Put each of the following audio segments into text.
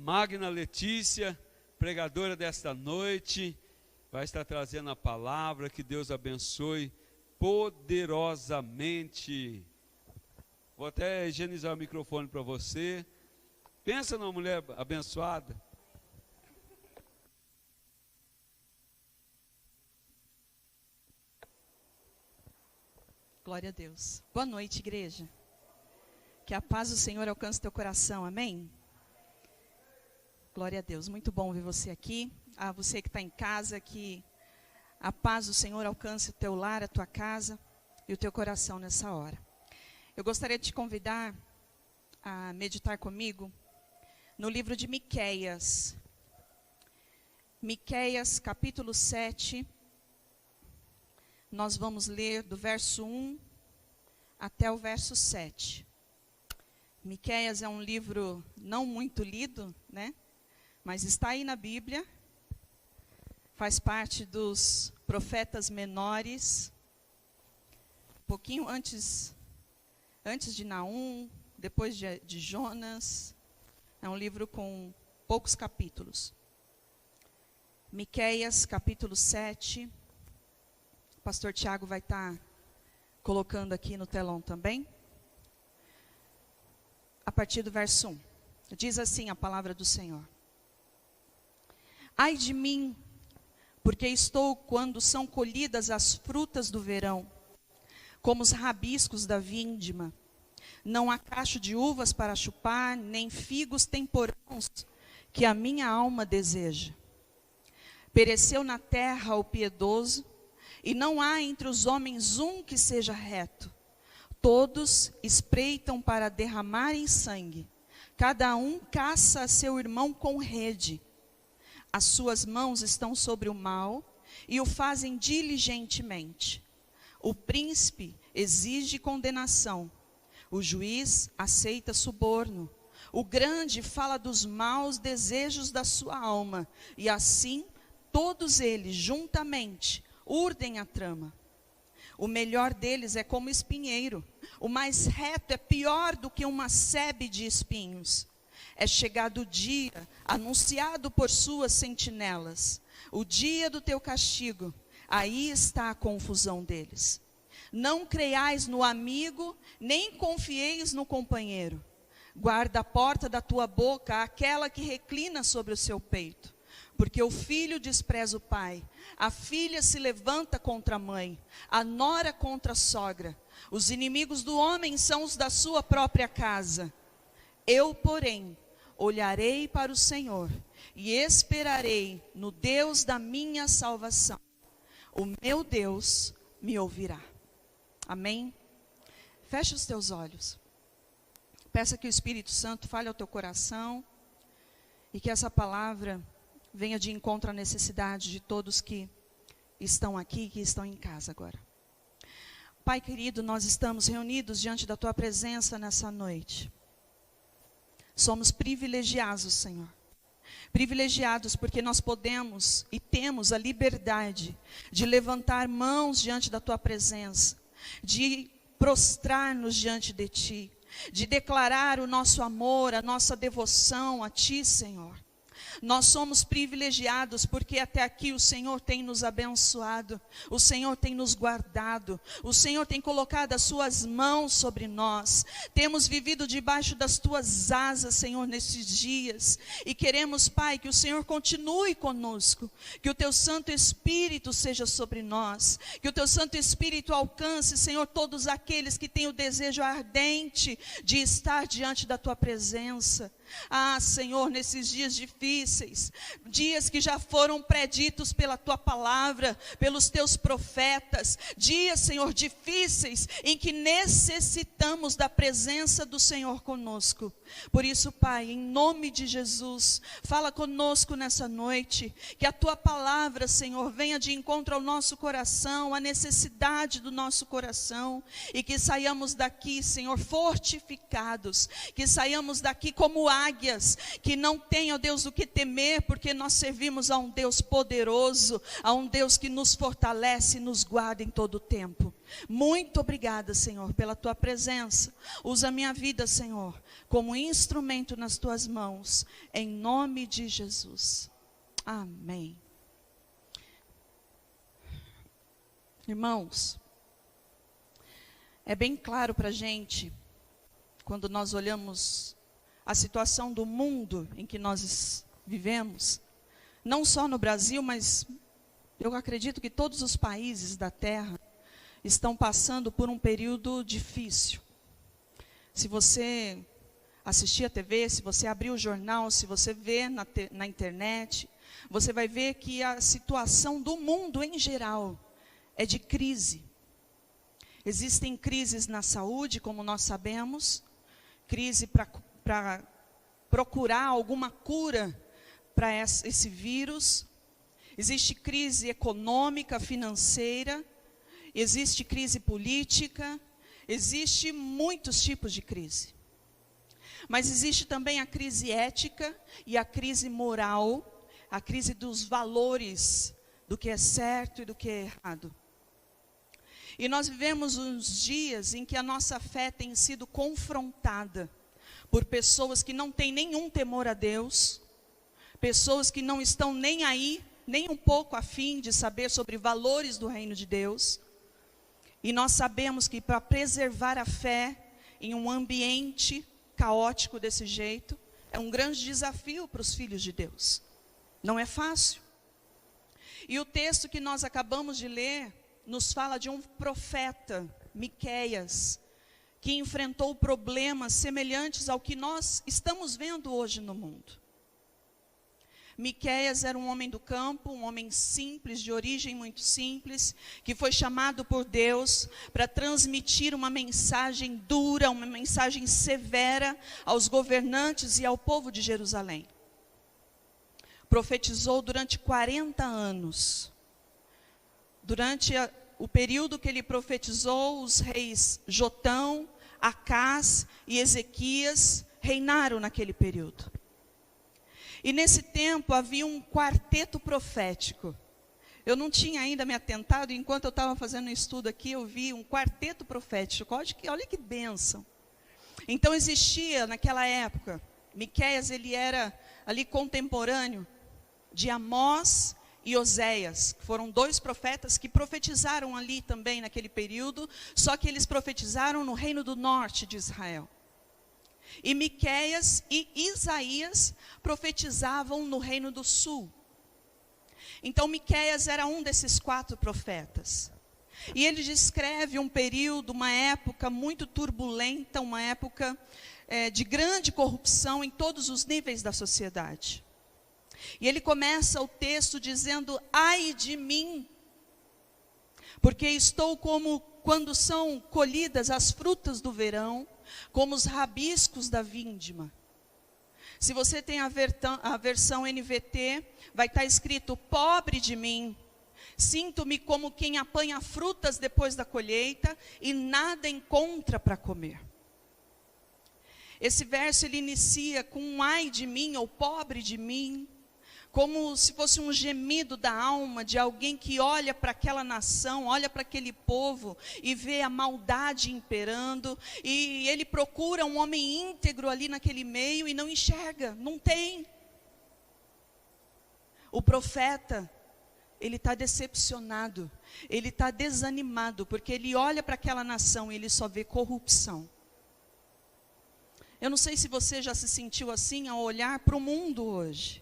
Magna Letícia, pregadora desta noite, vai estar trazendo a palavra. Que Deus abençoe poderosamente. Vou até higienizar o microfone para você. Pensa numa mulher abençoada. Glória a Deus. Boa noite, igreja. Que a paz do Senhor alcance teu coração, amém? Glória a Deus, muito bom ver você aqui. A você que está em casa, que a paz do Senhor alcance o teu lar, a tua casa e o teu coração nessa hora. Eu gostaria de te convidar a meditar comigo no livro de Miqueias. Miqueias, capítulo 7. Nós vamos ler do verso 1 até o verso 7. Miqueias é um livro não muito lido, né? Mas está aí na Bíblia. Faz parte dos profetas menores. Um pouquinho antes de Naum, depois de Jonas. É um livro com poucos capítulos. Miqueias, capítulo 7. O pastor Tiago vai estar colocando aqui no telão também. A partir do verso 1. Diz assim a palavra do Senhor. Ai de mim, porque estou quando são colhidas as frutas do verão, como os rabiscos da vindima. Não há cacho de uvas para chupar, nem figos temporãos que a minha alma deseja. Pereceu na terra o piedoso, e não há entre os homens um que seja reto. Todos espreitam para derramarem sangue. Cada um caça a seu irmão com rede. As suas mãos estão sobre o mal e o fazem diligentemente. O príncipe exige condenação. O juiz aceita suborno. O grande fala dos maus desejos da sua alma. E assim, todos eles, juntamente, urdem a trama. O melhor deles é como espinheiro. O mais reto é pior do que uma sebe de espinhos. É chegado o dia, anunciado por suas sentinelas. O dia do teu castigo, aí está a confusão deles. Não creiais no amigo, nem confieis no companheiro. Guarda a porta da tua boca, aquela que reclina sobre o seu peito. Porque o filho despreza o pai, a filha se levanta contra a mãe, a nora contra a sogra. Os inimigos do homem são os da sua própria casa. Eu, porém, olharei para o Senhor e esperarei no Deus da minha salvação. O meu Deus me ouvirá. Amém? Fecha os teus olhos. Peça que o Espírito Santo fale ao teu coração e que essa palavra venha de encontro à necessidade de todos que estão aqui e que estão em casa agora. Pai querido, nós estamos reunidos diante da tua presença nessa noite. Somos privilegiados, Senhor. Privilegiados porque nós podemos e temos a liberdade de levantar mãos diante da tua presença, de prostrar-nos diante de ti, de declarar o nosso amor, a nossa devoção a ti, Senhor. Nós somos privilegiados porque até aqui o Senhor tem nos abençoado, o Senhor tem nos guardado, o Senhor tem colocado as suas mãos sobre nós. Temos vivido debaixo das tuas asas, Senhor, nesses dias. E queremos, Pai, que o Senhor continue conosco, que o teu Santo Espírito seja sobre nós, que o teu Santo Espírito alcance, Senhor, todos aqueles que têm o desejo ardente de estar diante da tua presença. Ah, Senhor, nesses dias difíceis, dias que já foram preditos pela tua palavra, pelos teus profetas, dias, Senhor, difíceis, em que necessitamos da presença do Senhor conosco. Por isso, Pai, em nome de Jesus, fala conosco nessa noite, que a tua palavra, Senhor, venha de encontro ao nosso coração, à necessidade do nosso coração, e que saiamos daqui, Senhor, fortificados, que saiamos daqui como águias, que não têm, ó Deus, o que temer, porque nós servimos a um Deus poderoso, a um Deus que nos fortalece e nos guarda em todo o tempo. Muito obrigada, Senhor, pela tua presença. Usa a minha vida, Senhor, como instrumento nas tuas mãos, em nome de Jesus. Amém. Irmãos, é bem claro para a gente, quando nós olhamos a situação do mundo em que nós vivemos, não só no Brasil, mas eu acredito que todos os países da terra estão passando por um período difícil. Se você assistir a TV, se você abrir o jornal, se você ver na internet, você vai ver que a situação do mundo em geral é de crise. Existem crises na saúde, como nós sabemos, crise para procurar alguma cura para esse vírus. Existe crise econômica, financeira, existe crise política, existe muitos tipos de crise. Mas existe também a crise ética e a crise moral, a crise dos valores, do que é certo e do que é errado. E nós vivemos uns dias em que a nossa fé tem sido confrontada por pessoas que não têm nenhum temor a Deus, pessoas que não estão nem aí, nem um pouco a fim de saber sobre valores do reino de Deus. E nós sabemos que para preservar a fé em um ambiente caótico desse jeito, é um grande desafio para os filhos de Deus. Não é fácil. E o texto que nós acabamos de ler nos fala de um profeta, Miqueias, que enfrentou problemas semelhantes ao que nós estamos vendo hoje no mundo. Miqueias era um homem do campo, um homem simples, de origem muito simples, que foi chamado por Deus para transmitir uma mensagem dura, uma mensagem severa aos governantes e ao povo de Jerusalém. Profetizou durante 40 anos. Durante o período que ele profetizou, os reis Jotão, Acás e Ezequias reinaram naquele período. E nesse tempo havia um quarteto profético. Eu não tinha ainda me atentado, enquanto eu estava fazendo um estudo aqui, eu vi um quarteto profético. Olha que bênção. Então existia naquela época, Miqueias ele era ali contemporâneo de Amós e Oséias, que foram dois profetas que profetizaram ali também naquele período, só que eles profetizaram no reino do norte de Israel. E Miqueias e Isaías profetizavam no reino do sul. Então Miqueias era um desses 4 profetas. E ele descreve um período, uma época muito turbulenta, uma época de grande corrupção em todos os níveis da sociedade. E ele começa o texto dizendo: ai de mim, porque estou como quando são colhidas as frutas do verão, como os rabiscos da vindima. Se você tem a versão NVT, vai estar escrito: pobre de mim, sinto-me como quem apanha frutas depois da colheita e nada encontra para comer. Esse verso ele inicia com um ai de mim, ou pobre de mim, como se fosse um gemido da alma de alguém que olha para aquela nação, olha para aquele povo e vê a maldade imperando, e ele procura um homem íntegro ali naquele meio e não enxerga, não tem. O profeta, ele está decepcionado, ele está desanimado, porque ele olha para aquela nação e ele só vê corrupção. Eu não sei se você já se sentiu assim ao olhar para o mundo hoje.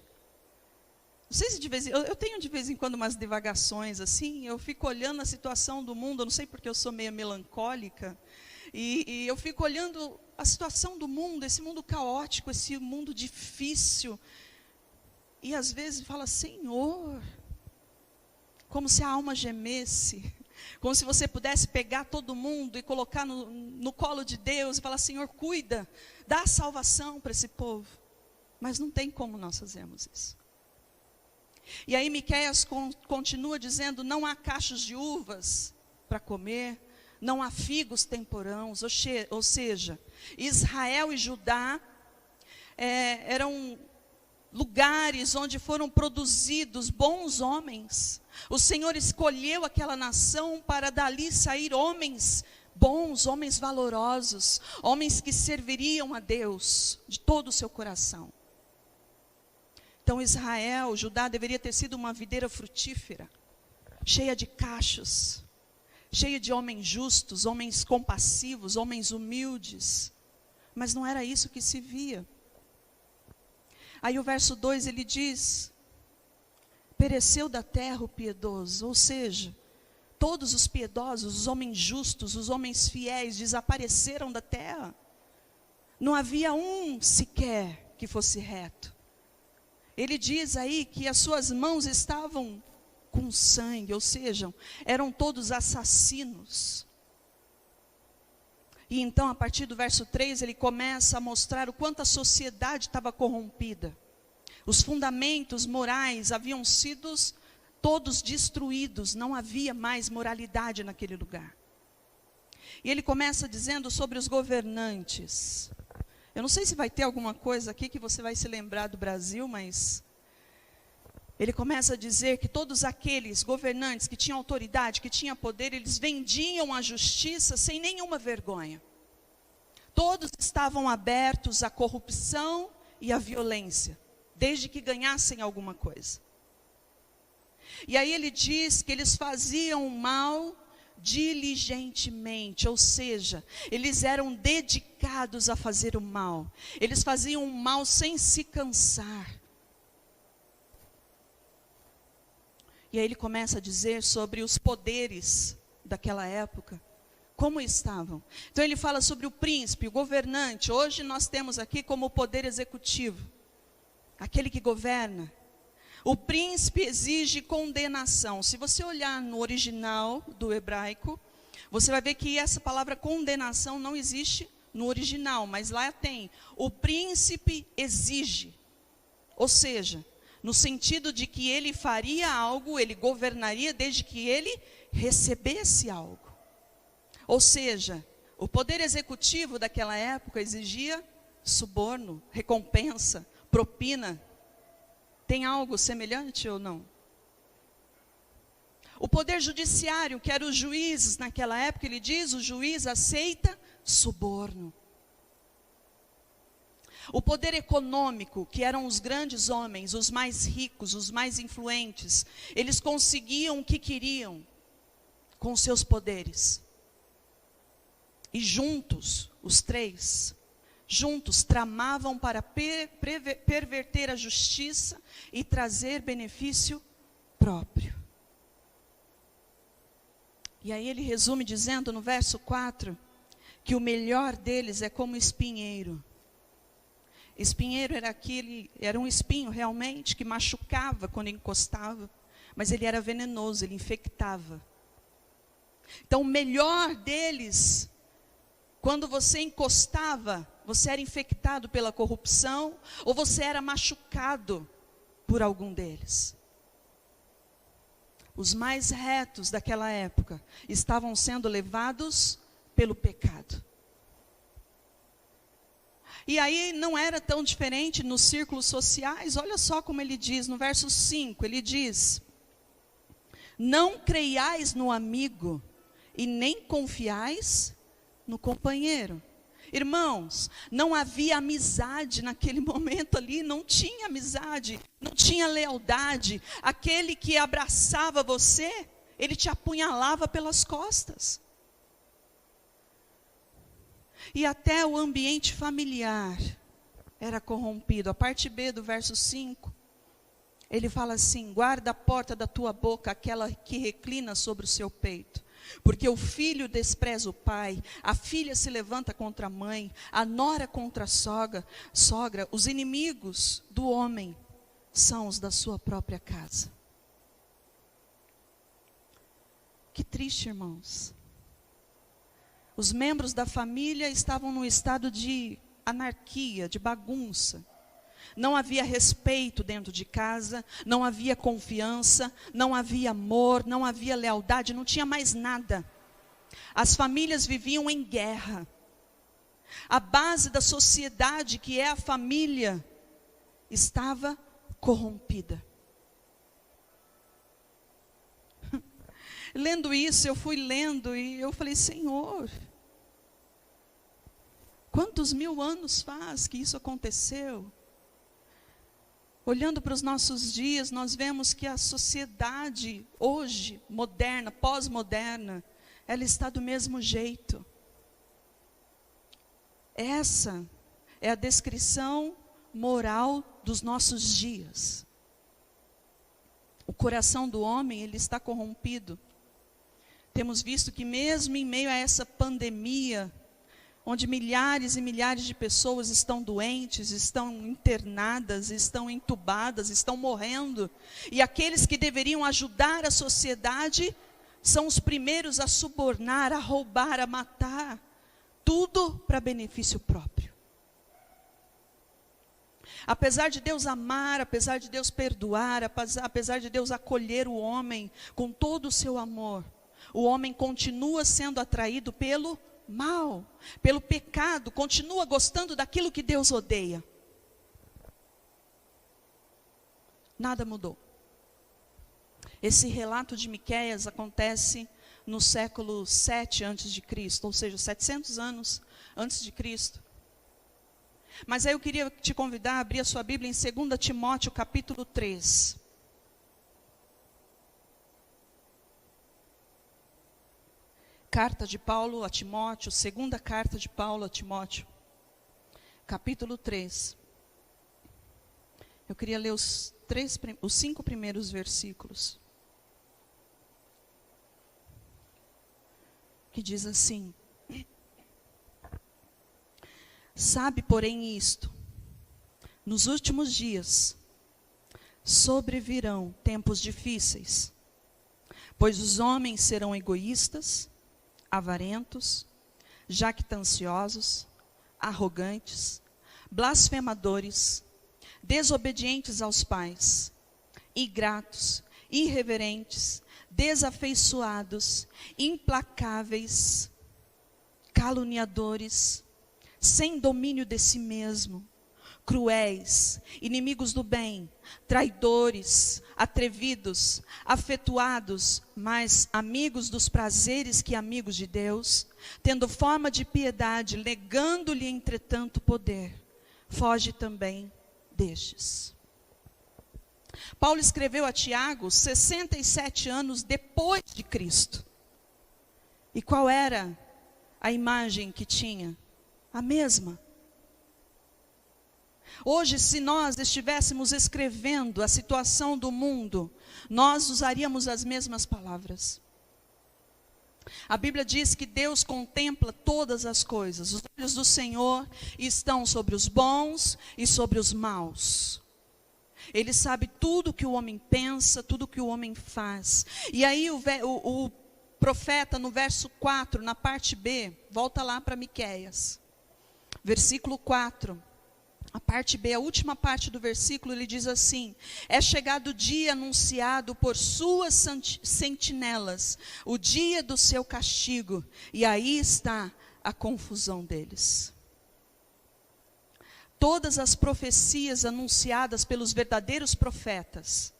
Não sei se eu tenho de vez em quando umas divagações assim, eu fico olhando a situação do mundo, eu não sei porque eu sou meio melancólica, e eu fico olhando a situação do mundo, esse mundo caótico, esse mundo difícil, e às vezes fala: Senhor, como se a alma gemesse, como se você pudesse pegar todo mundo e colocar no colo de Deus e falar: Senhor, cuida, dá salvação para esse povo. Mas não tem como nós fazermos isso. E aí Miqueias continua dizendo: não há cachos de uvas para comer, não há figos temporãos, ou seja, Israel e Judá eram lugares onde foram produzidos bons homens. O Senhor escolheu aquela nação para dali sair homens bons, homens valorosos, homens que serviriam a Deus de todo o seu coração. Então Israel, Judá, deveria ter sido uma videira frutífera, cheia de cachos, cheia de homens justos, homens compassivos, homens humildes. Mas não era isso que se via. Aí o verso 2 ele diz: pereceu da terra o piedoso, ou seja, todos os piedosos, os homens justos, os homens fiéis desapareceram da terra. Não havia um sequer que fosse reto. Ele diz aí que as suas mãos estavam com sangue, ou seja, eram todos assassinos. E então, a partir do verso 3, ele começa a mostrar o quanto a sociedade estava corrompida. Os fundamentos morais haviam sido todos destruídos, não havia mais moralidade naquele lugar. E ele começa dizendo sobre os governantes. Eu não sei se vai ter alguma coisa aqui que você vai se lembrar do Brasil, mas ele começa a dizer que todos aqueles governantes que tinham autoridade, que tinham poder, eles vendiam a justiça sem nenhuma vergonha. Todos estavam abertos à corrupção e à violência, desde que ganhassem alguma coisa. E aí ele diz que eles faziam o mal diligentemente, ou seja, eles eram dedicados a fazer o mal. Eles faziam o mal sem se cansar. E aí ele começa a dizer sobre os poderes daquela época, como estavam. Então ele fala sobre o príncipe, o governante. Hoje nós temos aqui como o poder executivo, aquele que governa. O príncipe exige condenação. Se você olhar no original do hebraico, você vai ver que essa palavra condenação não existe no original, mas lá tem. O príncipe exige. Ou seja, no sentido de que ele faria algo, ele governaria desde que ele recebesse algo. Ou seja, o poder executivo daquela época exigia suborno, recompensa, propina. Tem algo semelhante ou não? O poder judiciário, que eram os juízes naquela época, ele diz, o juiz aceita suborno. O poder econômico, que eram os grandes homens, os mais ricos, os mais influentes, eles conseguiam o que queriam com seus poderes. E juntos, os três, juntos tramavam para perverter a justiça e trazer benefício próprio. E aí ele resume dizendo no verso 4, que o melhor deles é como espinheiro. Espinheiro era um espinho realmente que machucava quando encostava, mas ele era venenoso, ele infectava. Então o melhor deles, quando você encostava, você era infectado pela corrupção, ou você era machucado por algum deles. Os mais retos daquela época estavam sendo levados pelo pecado. E aí não era tão diferente nos círculos sociais. Olha só como ele diz no verso 5, ele diz: não creiais no amigo e nem confiais no companheiro. Irmãos, não havia amizade naquele momento ali, não tinha amizade, não tinha lealdade. Aquele que abraçava você, ele te apunhalava pelas costas. E até o ambiente familiar era corrompido. A parte B do verso 5, ele fala assim: guarda a porta da tua boca, aquela que reclina sobre o seu peito. Porque o filho despreza o pai, a filha se levanta contra a mãe, a nora contra a sogra. Os inimigos do homem são os da sua própria casa. Que triste, irmãos. Os membros da família estavam num estado de anarquia, de bagunça. Não havia respeito dentro de casa, não havia confiança, não havia amor, não havia lealdade, não tinha mais nada. As famílias viviam em guerra. A base da sociedade, que é a família, estava corrompida. Lendo isso, eu fui lendo e eu falei, Senhor, quantos 1000 anos faz que isso aconteceu? Olhando para os nossos dias, nós vemos que a sociedade hoje, moderna, pós-moderna, ela está do mesmo jeito. Essa é a descrição moral dos nossos dias. O coração do homem, ele está corrompido. Temos visto que mesmo em meio a essa pandemia, onde milhares e milhares de pessoas estão doentes, estão internadas, estão entubadas, estão morrendo, e aqueles que deveriam ajudar a sociedade são os primeiros a subornar, a roubar, a matar, tudo para benefício próprio. Apesar de Deus amar, apesar de Deus perdoar, apesar de Deus acolher o homem com todo o seu amor, o homem continua sendo atraído pelo mal, pelo pecado, continua gostando daquilo que Deus odeia. Nada mudou. Esse relato de Miqueias acontece no século 7 a.C., ou seja, 700 anos antes de Cristo. Mas aí eu queria te convidar a abrir a sua Bíblia em 2 Timóteo capítulo 3. Carta de Paulo a Timóteo, segunda carta de Paulo a Timóteo, capítulo 3. Eu queria ler os 5 primeiros versículos. Que diz assim: sabe, porém, isto, nos últimos dias sobrevirão tempos difíceis, pois os homens serão egoístas, avarentos, jactanciosos, arrogantes, blasfemadores, desobedientes aos pais, ingratos, irreverentes, desafeiçoados, implacáveis, caluniadores, sem domínio de si mesmo, cruéis, inimigos do bem, traidores, atrevidos, afetuados, mais amigos dos prazeres que amigos de Deus, tendo forma de piedade, negando-lhe entretanto poder. Foge também destes. Paulo escreveu a Tiago 67 anos depois de Cristo. E qual era a imagem que tinha? A mesma. Hoje, se nós estivéssemos escrevendo a situação do mundo, nós usaríamos as mesmas palavras. A Bíblia diz que Deus contempla todas as coisas. Os olhos do Senhor estão sobre os bons e sobre os maus. Ele sabe tudo o que o homem pensa, tudo o que o homem faz. E aí o profeta, no verso 4, na parte B, volta lá para Miqueias. Versículo 4. A parte B, a última parte do versículo, ele diz assim: é chegado o dia anunciado por suas sentinelas, o dia do seu castigo, e aí está a confusão deles. Todas as profecias anunciadas pelos verdadeiros profetas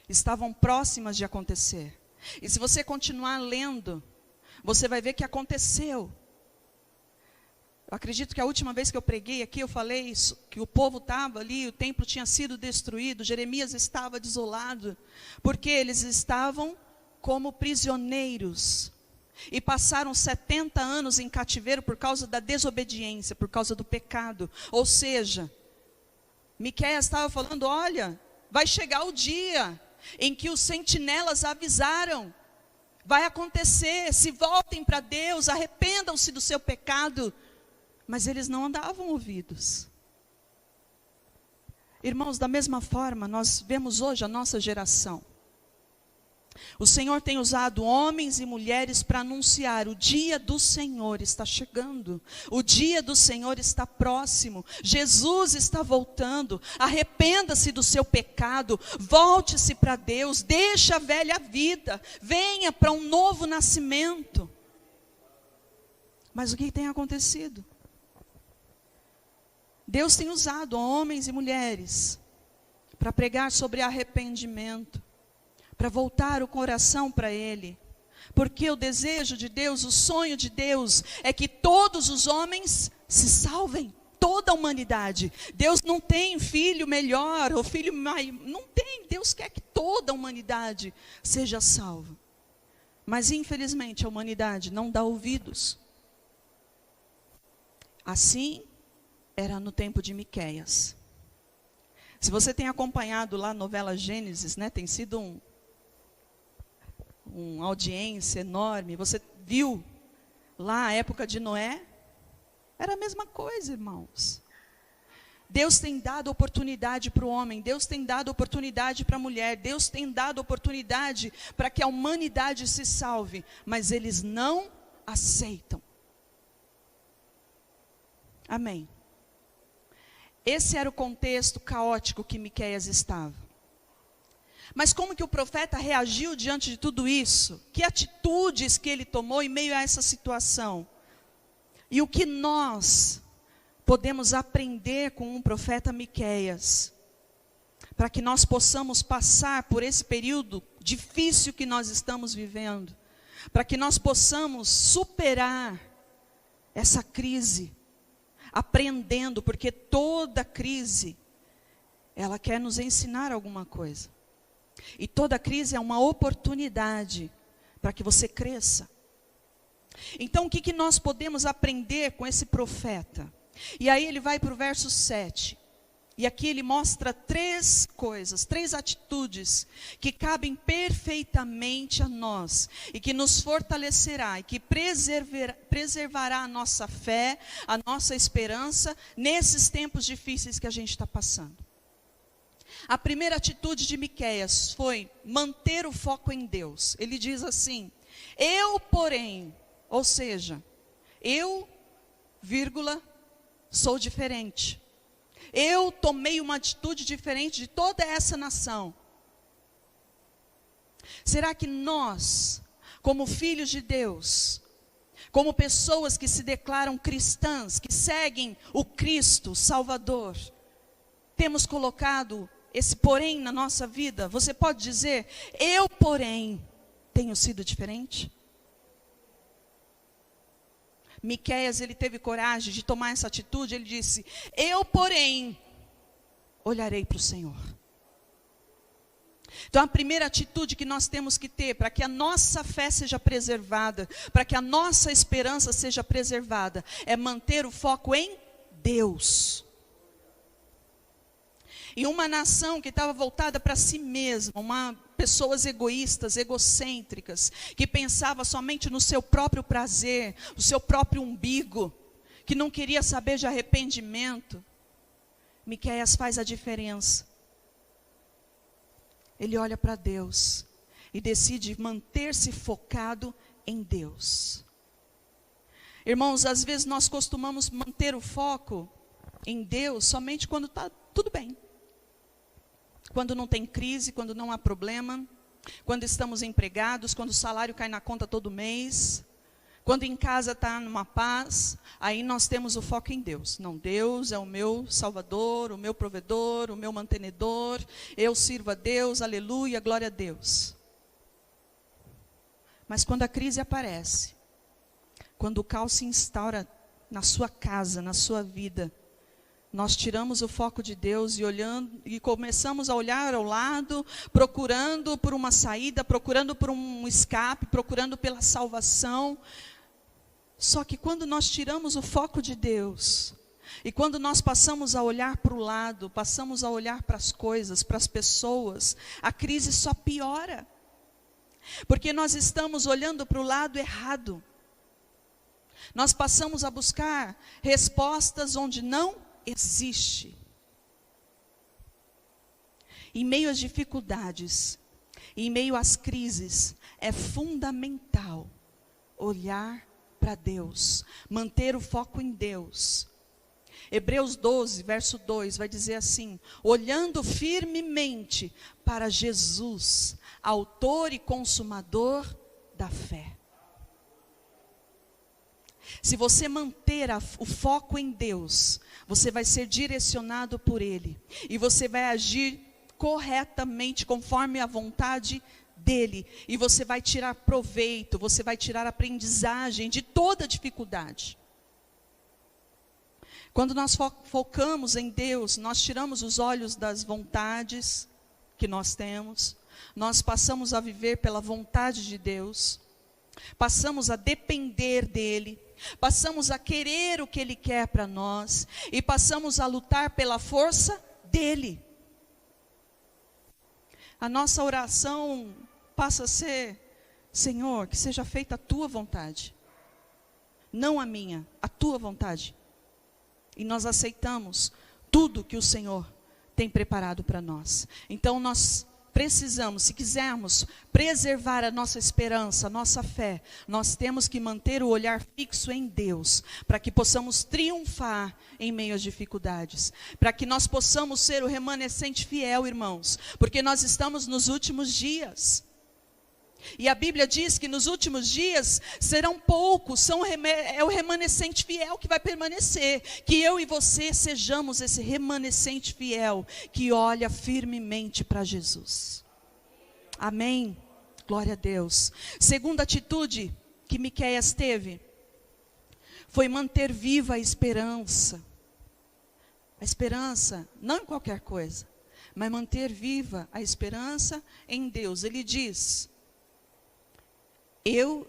estavam próximas de acontecer. E se você continuar lendo, você vai ver que aconteceu. Eu acredito que a última vez que eu preguei aqui, eu falei isso, que o povo estava ali, o templo tinha sido destruído, Jeremias estava desolado, porque eles estavam como prisioneiros, e passaram 70 anos em cativeiro por causa da desobediência, por causa do pecado. Ou seja, Miqueias estava falando, olha, vai chegar o dia em que os sentinelas avisaram, vai acontecer, se voltem para Deus, arrependam-se do seu pecado. Mas eles não davam ouvidos. Irmãos, da mesma forma, nós vemos hoje a nossa geração. O Senhor tem usado homens e mulheres para anunciar: o dia do Senhor está chegando, o dia do Senhor está próximo, Jesus está voltando, arrependa-se do seu pecado, volte-se para Deus, deixe a velha vida, venha para um novo nascimento. Mas o que tem acontecido? Deus tem usado homens e mulheres para pregar sobre arrependimento, para voltar o coração para Ele. Porque o desejo de Deus, o sonho de Deus é que todos os homens se salvem, toda a humanidade. Deus não tem filho melhor ou filho mais, não tem. Deus quer que toda a humanidade seja salva. Mas infelizmente a humanidade não dá ouvidos. Assim era no tempo de Miqueias. Se você tem acompanhado lá a novela Gênesis, né, tem sido uma audiência enorme. Você viu lá a época de Noé? Era a mesma coisa, irmãos. Deus tem dado oportunidade para o homem, Deus tem dado oportunidade para a mulher, Deus tem dado oportunidade para que a humanidade se salve, mas eles não aceitam. Amém. Esse era o contexto caótico que Miqueias estava. Mas como que o profeta reagiu diante de tudo isso? Que atitudes que ele tomou em meio a essa situação? E o que nós podemos aprender com o profeta Miqueias, para que nós possamos passar por esse período difícil que nós estamos vivendo, para que nós possamos superar essa crise, aprendendo, porque toda crise, ela quer nos ensinar alguma coisa. E toda crise é uma oportunidade para que você cresça. Então o que nós podemos aprender com esse profeta? E aí ele vai para o verso 7. E aqui ele mostra 3 coisas, 3 atitudes que cabem perfeitamente a nós e que nos fortalecerá e que preservará a nossa fé, a nossa esperança nesses tempos difíceis que a gente está passando. A primeira atitude de Miqueias foi manter o foco em Deus. Ele diz assim: eu, porém, ou seja, eu, sou diferente. Eu tomei uma atitude diferente de toda essa nação. Será que nós, como filhos de Deus, como pessoas que se declaram cristãs, que seguem o Cristo Salvador, temos colocado esse porém na nossa vida? Você pode dizer: eu, porém, tenho sido diferente? Miqueias, ele teve coragem de tomar essa atitude. Ele disse: eu, porém, olharei para o Senhor. Então a primeira atitude que nós temos que ter para que a nossa fé seja preservada, para que a nossa esperança seja preservada, é manter o foco em Deus. E uma nação que estava voltada para si mesma, pessoas egoístas, egocêntricas, que pensava somente no seu próprio prazer, no seu próprio umbigo, que não queria saber de arrependimento. Miqueias faz a diferença. Ele olha para Deus e decide manter-se focado em Deus. Irmãos, às vezes nós costumamos manter o foco em Deus somente quando está tudo bem. Quando não tem crise, quando não há problema, quando estamos empregados, quando o salário cai na conta todo mês, quando em casa está numa paz, aí nós temos o foco em Deus. Não, Deus é o meu Salvador, o meu provedor, o meu mantenedor, eu sirvo a Deus, aleluia, glória a Deus. Mas quando a crise aparece, quando o caos se instaura na sua casa, na sua vida, nós tiramos o foco de Deus e começamos a olhar ao lado, procurando por uma saída, procurando por um escape, procurando pela salvação. Só que quando nós tiramos o foco de Deus, e quando nós passamos a olhar para o lado, passamos a olhar para as coisas, para as pessoas, a crise só piora. Porque nós estamos olhando para o lado errado. Nós passamos a buscar respostas onde não existe. Em meio às dificuldades, em meio às crises, é fundamental olhar para Deus, manter o foco em Deus. Hebreus 12, verso 2, vai dizer assim: olhando firmemente para Jesus, autor e consumador da fé. Se você manter o foco em Deus, você vai ser direcionado por Ele. E você vai agir corretamente, conforme a vontade dEle. E você vai tirar proveito, você vai tirar aprendizagem de toda dificuldade. Quando nós focamos em Deus, nós tiramos os olhos das vontades que nós temos. Nós passamos a viver pela vontade de Deus. Passamos a depender dEle. Passamos a querer o que Ele quer para nós. E passamos a lutar pela força dEle. A nossa oração passa a ser: Senhor, que seja feita a Tua vontade. Não a minha, a Tua vontade. E nós aceitamos tudo que o Senhor tem preparado para nós. Então nós precisamos, se quisermos preservar a nossa esperança, a nossa fé, nós temos que manter o olhar fixo em Deus, para que possamos triunfar em meio às dificuldades, para que nós possamos ser o remanescente fiel, irmãos, porque nós estamos nos últimos dias. E a Bíblia diz que nos últimos dias serão poucos, é o remanescente fiel que vai permanecer. Que eu e você sejamos esse remanescente fiel que olha firmemente para Jesus. Amém? Glória a Deus. Segunda atitude que Miqueias teve foi manter viva a esperança. A esperança, não em qualquer coisa, mas manter viva a esperança em Deus. Ele diz: Eu,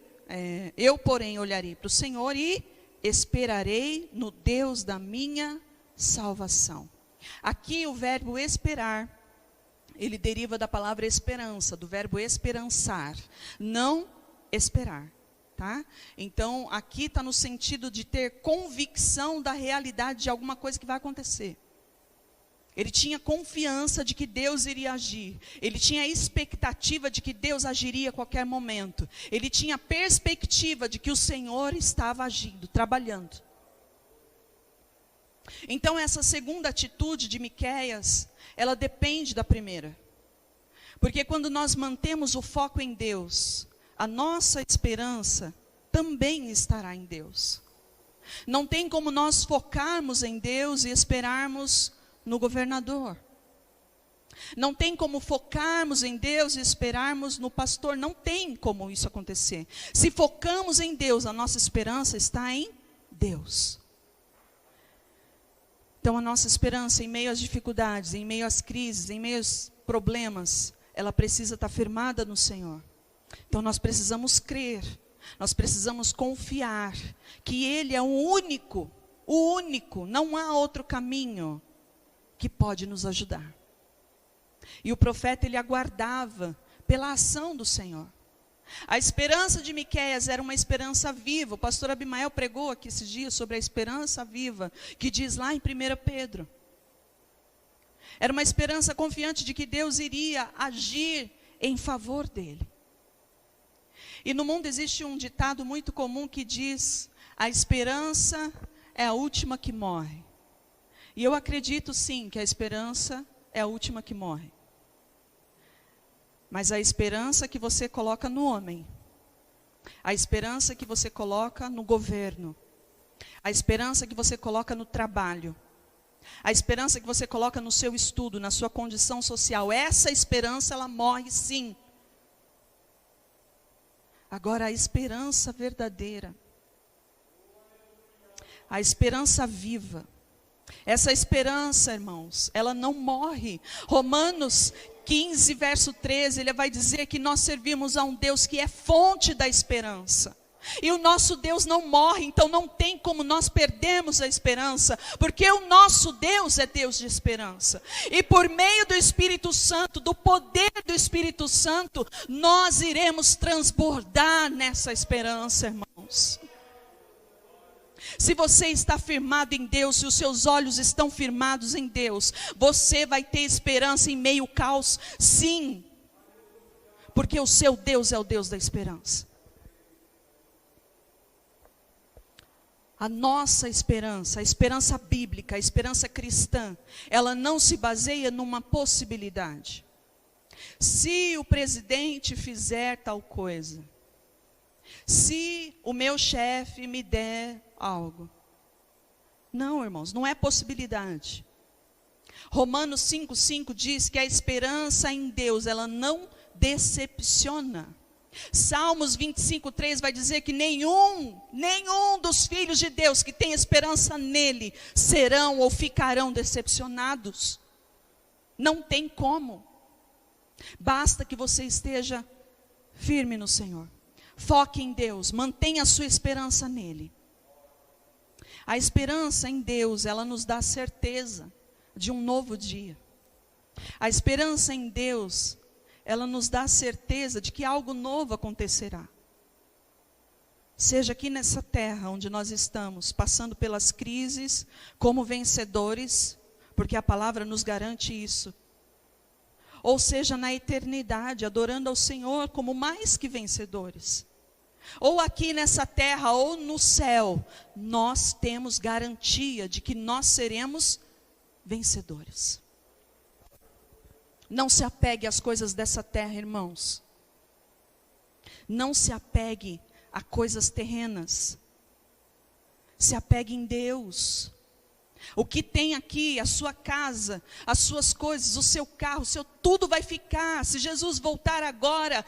porém, olharei para o Senhor e esperarei no Deus da minha salvação. Aqui o verbo esperar, ele deriva da palavra esperança, do verbo esperançar, não esperar, tá? Então, aqui está no sentido de ter convicção da realidade de alguma coisa que vai acontecer. Ele tinha confiança de que Deus iria agir. Ele tinha expectativa de que Deus agiria a qualquer momento. Ele tinha perspectiva de que o Senhor estava agindo, trabalhando. Então essa segunda atitude de Miqueias, ela depende da primeira. Porque quando nós mantemos o foco em Deus, a nossa esperança também estará em Deus. Não tem como nós focarmos em Deus e esperarmos no governador. Não tem como focarmos em Deus e esperarmos no pastor. Não tem como isso acontecer. Se focamos em Deus, a nossa esperança está em Deus. Então a nossa esperança em meio às dificuldades, em meio às crises, em meio aos problemas, ela precisa estar firmada no Senhor. Então nós precisamos crer, nós precisamos confiar que Ele é o único, não há outro caminho que pode nos ajudar. E o profeta, ele aguardava pela ação do Senhor. A esperança de Miqueias era uma esperança viva. O pastor Abimael pregou aqui esses dias sobre a esperança viva, que diz lá em 1 Pedro. Era uma esperança confiante de que Deus iria agir em favor dele. E no mundo existe um ditado muito comum que diz: a esperança é a última que morre. E eu acredito sim que a esperança é a última que morre. Mas a esperança que você coloca no homem, a esperança que você coloca no governo, a esperança que você coloca no trabalho, a esperança que você coloca no seu estudo, na sua condição social, essa esperança ela morre sim. Agora a esperança verdadeira, a esperança viva, essa esperança, irmãos, ela não morre. Romanos 15, verso 13, ele vai dizer que nós servimos a um Deus que é fonte da esperança. E o nosso Deus não morre, então não tem como nós perdermos a esperança, porque o nosso Deus é Deus de esperança. E por meio do Espírito Santo, do poder do Espírito Santo, nós iremos transbordar nessa esperança, irmãos. Se você está firmado em Deus, se os seus olhos estão firmados em Deus, você vai ter esperança em meio ao caos, sim. Porque o seu Deus é o Deus da esperança. A nossa esperança, a esperança bíblica, a esperança cristã, ela não se baseia numa possibilidade. Se o presidente fizer tal coisa, Se o meu chefe me der algo. Não, irmãos, não é possibilidade. Romanos 5,5 diz que a esperança em Deus, ela não decepciona. Salmos 25,3 vai dizer que nenhum dos filhos de Deus que tem esperança nele serão ou ficarão decepcionados. Não tem como. Basta que você esteja firme no Senhor. Foque em Deus, mantenha a sua esperança nele. A esperança em Deus, ela nos dá certeza de um novo dia. A esperança em Deus, ela nos dá certeza de que algo novo acontecerá. Seja aqui nessa terra onde nós estamos, passando pelas crises, como vencedores, porque a palavra nos garante isso. Ou seja, na eternidade, adorando ao Senhor como mais que vencedores. Ou aqui nessa terra, ou no céu, nós temos garantia de que nós seremos vencedores. Não se apegue às coisas dessa terra, irmãos. Não se apegue a coisas terrenas. Se apegue em Deus. O que tem aqui, a sua casa, as suas coisas, o seu carro, tudo vai ficar. Se Jesus voltar agora,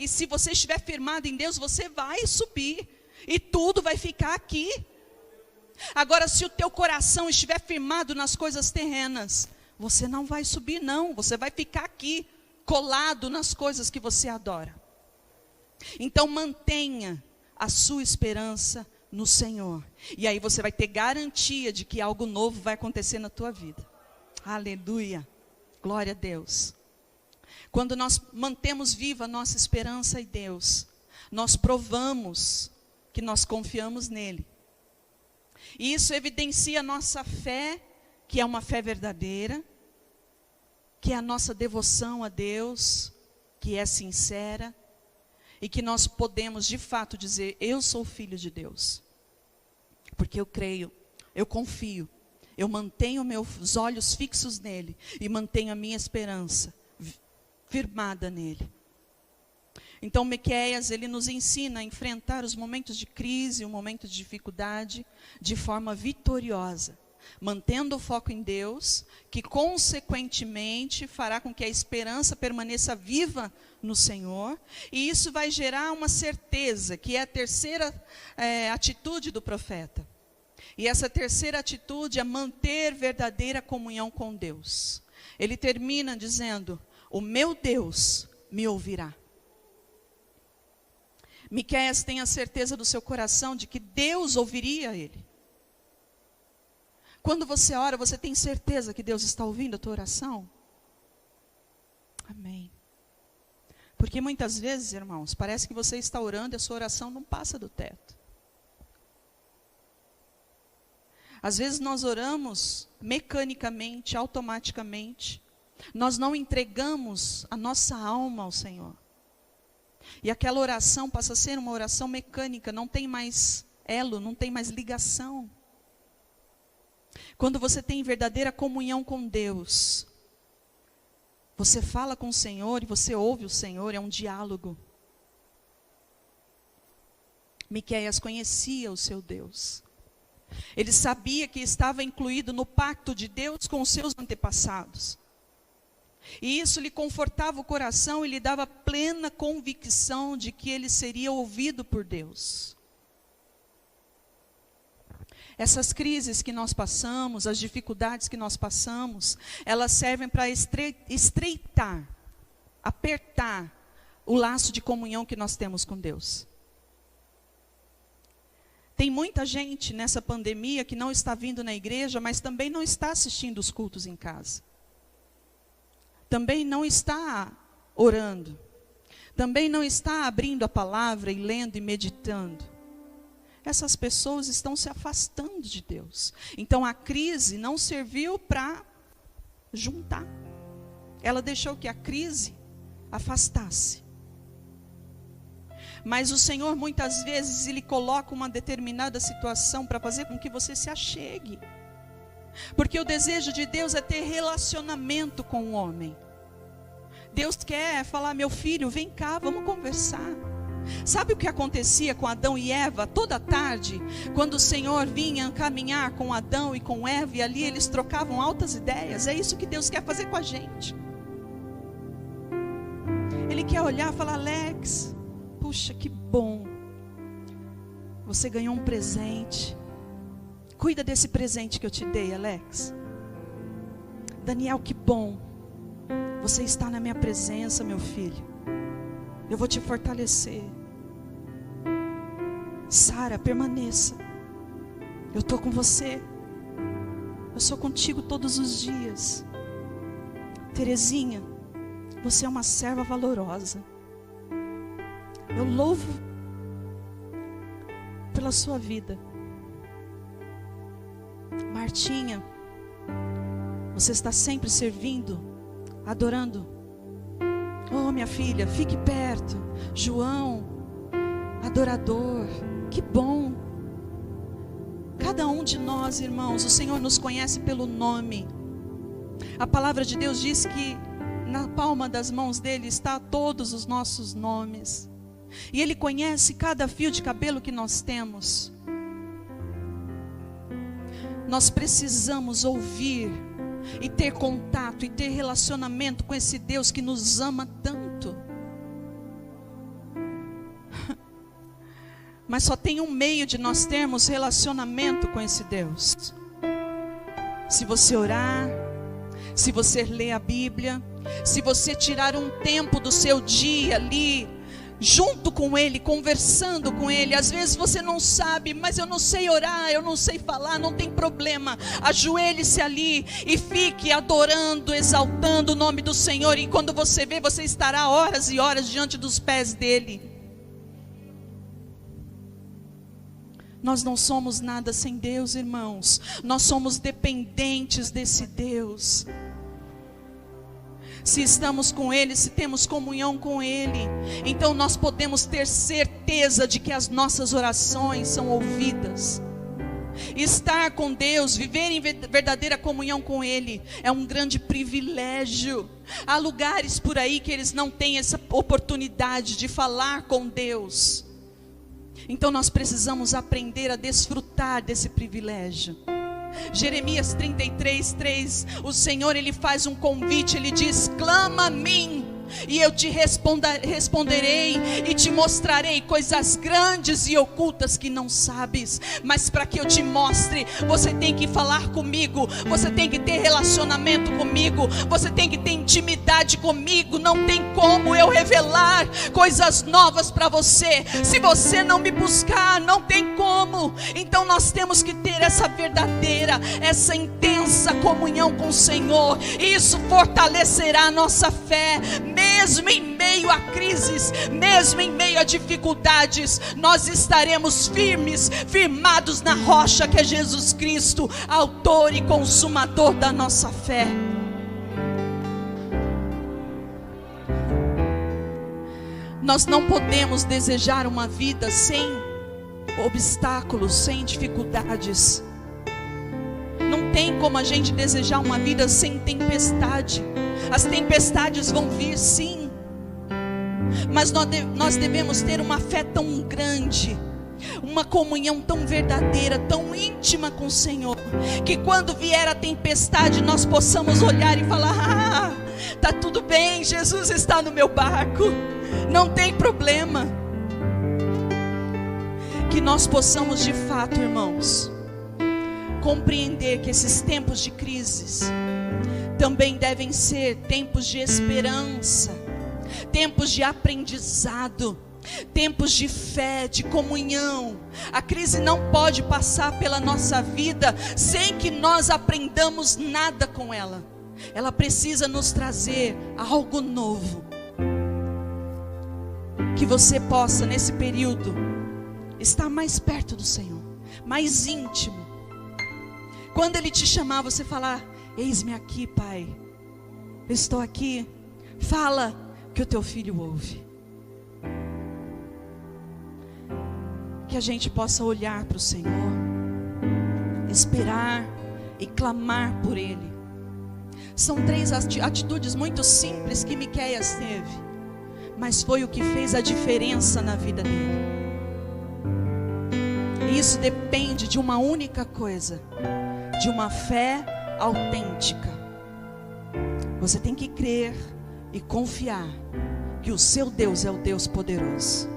se você estiver firmado em Deus, você vai subir. E tudo vai ficar aqui. Agora, se o teu coração estiver firmado nas coisas terrenas, você não vai subir não, você vai ficar aqui, colado nas coisas que você adora. Então mantenha a sua esperança no Senhor. E aí você vai ter garantia de que algo novo vai acontecer na tua vida. Aleluia, glória a Deus. Quando nós mantemos viva a nossa esperança em Deus, nós provamos que nós confiamos nele. E isso evidencia a nossa fé, que é uma fé verdadeira, que é a nossa devoção a Deus, que é sincera, e que nós podemos de fato dizer, eu sou filho de Deus, porque eu creio, eu confio, eu mantenho meus olhos fixos nele, e mantenho a minha esperança firmada nele. Então Miqueias, ele nos ensina a enfrentar os momentos de crise, o momento de dificuldade, de forma vitoriosa, mantendo o foco em Deus, que consequentemente fará com que a esperança permaneça viva no Senhor, e isso vai gerar uma certeza, que é a terceira atitude do profeta. E essa terceira atitude é manter verdadeira comunhão com Deus. Ele termina dizendo, o meu Deus me ouvirá. Miqueias tem a certeza do seu coração de que Deus ouviria ele. Quando você ora, você tem certeza que Deus está ouvindo a tua oração? Amém. Porque muitas vezes, irmãos, parece que você está orando e a sua oração não passa do teto. Às vezes nós oramos mecanicamente, automaticamente. Nós não entregamos a nossa alma ao Senhor. E aquela oração passa a ser uma oração mecânica, não tem mais elo, não tem mais ligação. Quando você tem verdadeira comunhão com Deus, você fala com o Senhor e você ouve o Senhor, é um diálogo. Miqueias conhecia o seu Deus. Ele sabia que estava incluído no pacto de Deus com os seus antepassados. E isso lhe confortava o coração e lhe dava plena convicção de que ele seria ouvido por Deus. Essas crises que nós passamos, as dificuldades que nós passamos, elas servem para estreitar, apertar o laço de comunhão que nós temos com Deus. Tem muita gente nessa pandemia que não está vindo na igreja, mas também não está assistindo os cultos em casa. Também não está orando. Também não está abrindo a palavra e lendo e meditando. Essas pessoas estão se afastando de Deus. Então a crise não serviu para juntar. Ela deixou que a crise afastasse. Mas o Senhor muitas vezes Ele coloca uma determinada situação para fazer com que você se achegue. Porque o desejo de Deus é ter relacionamento com o homem. Deus quer falar, meu filho, vem cá, vamos conversar. Sabe o que acontecia com Adão e Eva toda tarde? Quando o Senhor vinha caminhar com Adão e com Eva, e ali eles trocavam altas ideias. É isso que Deus quer fazer com a gente. Ele quer olhar e falar: Alex, puxa, que bom, você ganhou um presente. Cuida desse presente que eu te dei, Alex. Daniel, que bom, você está na minha presença, meu filho. Eu vou te fortalecer. Sara, permaneça. Eu estou com você. Eu sou contigo todos os dias. Terezinha, você é uma serva valorosa. Eu louvo pela sua vida. Martinha, você está sempre servindo, adorando. Oh, minha filha, fique perto. João, adorador, que bom. Cada um de nós, irmãos, o Senhor nos conhece pelo nome. A palavra de Deus diz que na palma das mãos dele está todos os nossos nomes. E ele conhece cada fio de cabelo que nós temos. Nós precisamos ouvir e ter contato e ter relacionamento com esse Deus que nos ama tanto. Mas só tem um meio de nós termos relacionamento com esse Deus: se você orar, se você ler a Bíblia, se você tirar um tempo do seu dia ali junto com Ele, conversando com Ele. Às vezes você não sabe, mas eu não sei orar, eu não sei falar, não tem problema. Ajoelhe-se ali e fique adorando, exaltando o nome do Senhor. E quando você vê, você estará horas e horas diante dos pés dEle. Nós não somos nada sem Deus, irmãos. Nós somos dependentes desse Deus. Se estamos com Ele, se temos comunhão com Ele, então nós podemos ter certeza de que as nossas orações são ouvidas. Estar com Deus, viver em verdadeira comunhão com Ele, é um grande privilégio. Há lugares por aí que eles não têm essa oportunidade de falar com Deus. Então nós precisamos aprender a desfrutar desse privilégio. Jeremias 33:3, o Senhor, Ele faz um convite, Ele diz: clama a mim, e eu te responderei, e te mostrarei coisas grandes e ocultas que não sabes. Mas para que eu te mostre, você tem que falar comigo, você tem que ter relacionamento comigo, você tem que ter intimidade comigo. Não tem como eu revelar coisas novas para você se você não me buscar, não tem como. Então nós temos que ter essa verdadeira, essa intensa comunhão com o Senhor. Isso fortalecerá a nossa fé. Mesmo em meio a crises, mesmo em meio a dificuldades, nós estaremos firmes, firmados na rocha que é Jesus Cristo, autor e consumador da nossa fé. Nós não podemos desejar uma vida sem obstáculos, sem dificuldades. Não tem como a gente desejar uma vida sem tempestade. As tempestades vão vir, sim, mas nós devemos ter uma fé tão grande, uma comunhão tão verdadeira, tão íntima com o Senhor, que quando vier a tempestade nós possamos olhar e falar: ah, está tudo bem, Jesus está no meu barco, não tem problema. Que nós possamos de fato, irmãos, compreender que esses tempos de crises também devem ser tempos de esperança, tempos de aprendizado, tempos de fé, de comunhão. A crise não pode passar pela nossa vida sem que nós aprendamos nada com ela. Ela precisa nos trazer algo novo. Que você possa, nesse período, estar mais perto do Senhor, mais íntimo. Quando Ele te chamar, você falar: eis-me aqui, Pai, eu estou aqui. Fala que o teu filho ouve. Que a gente possa olhar para o Senhor, esperar e clamar por Ele. São 3 atitudes muito simples que Miqueias teve, mas foi o que fez a diferença na vida dele. E isso depende de uma única coisa, de uma fé autêntica. Você tem que crer e confiar que o seu Deus é o Deus poderoso.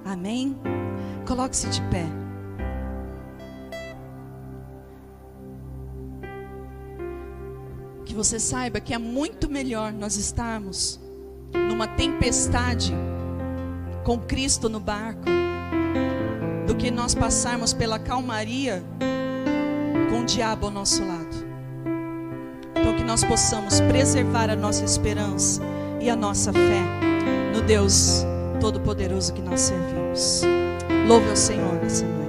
Amém? Coloque-se de pé. Que você saiba que é muito melhor nós estarmos numa tempestade com Cristo no barco do que nós passarmos pela calmaria com o diabo ao nosso lado. Então que nós possamos preservar a nossa esperança e a nossa fé no Deus Todo-Poderoso que nós servimos. Louve ao Senhor nessa noite.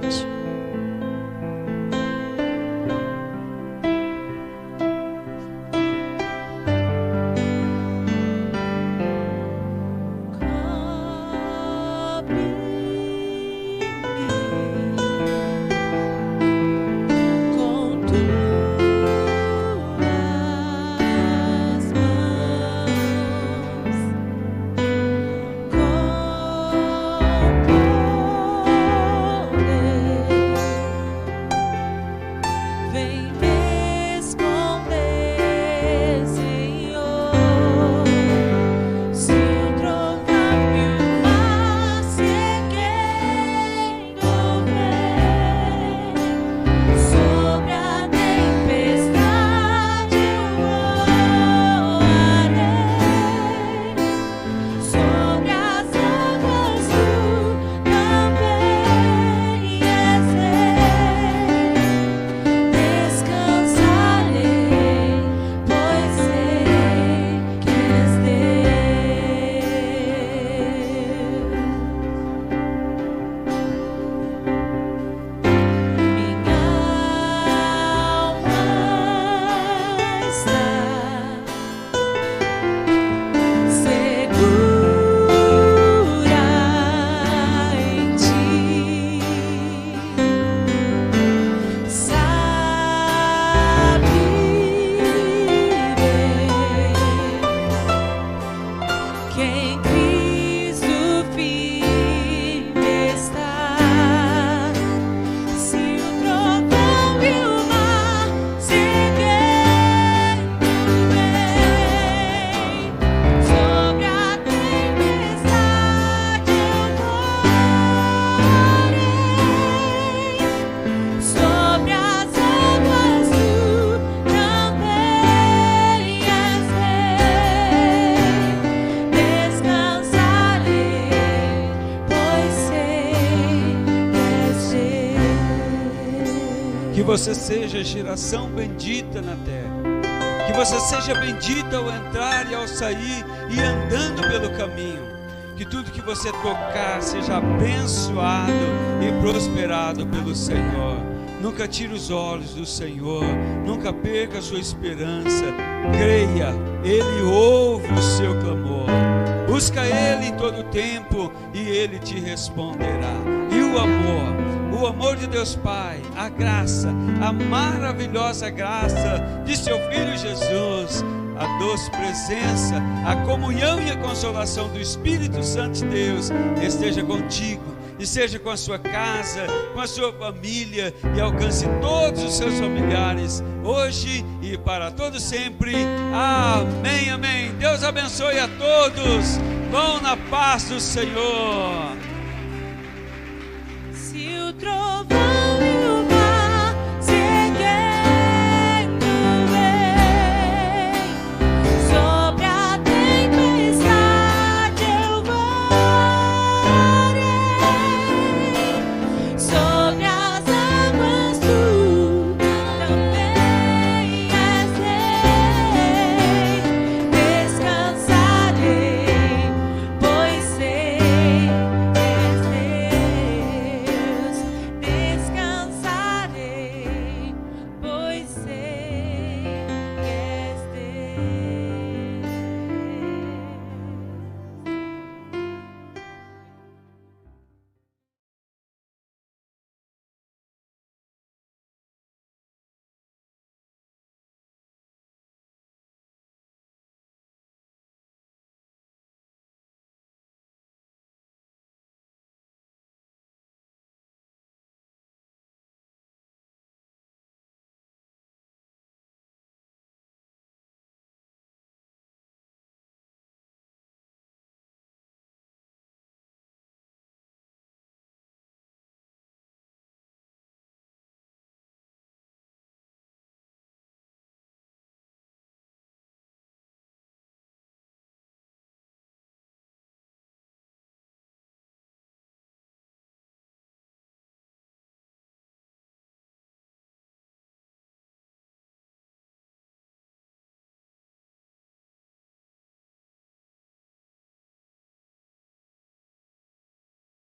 Que você seja geração bendita na terra. Que você seja bendita ao entrar e ao sair e andando pelo caminho. Que tudo que você tocar seja abençoado e prosperado pelo Senhor. Nunca tire os olhos do Senhor. Nunca perca a sua esperança. Creia, Ele ouve o seu clamor. Busca Ele em todo tempo e Ele te responderá. E o amor de Deus Pai, a graça, a maravilhosa graça de seu Filho Jesus, a doce presença, a comunhão e a consolação do Espírito Santo de Deus esteja contigo e seja com a sua casa, com a sua família, e alcance todos os seus familiares, hoje e para todo sempre. Amém, amém. Deus abençoe a todos. Vão na paz do Senhor.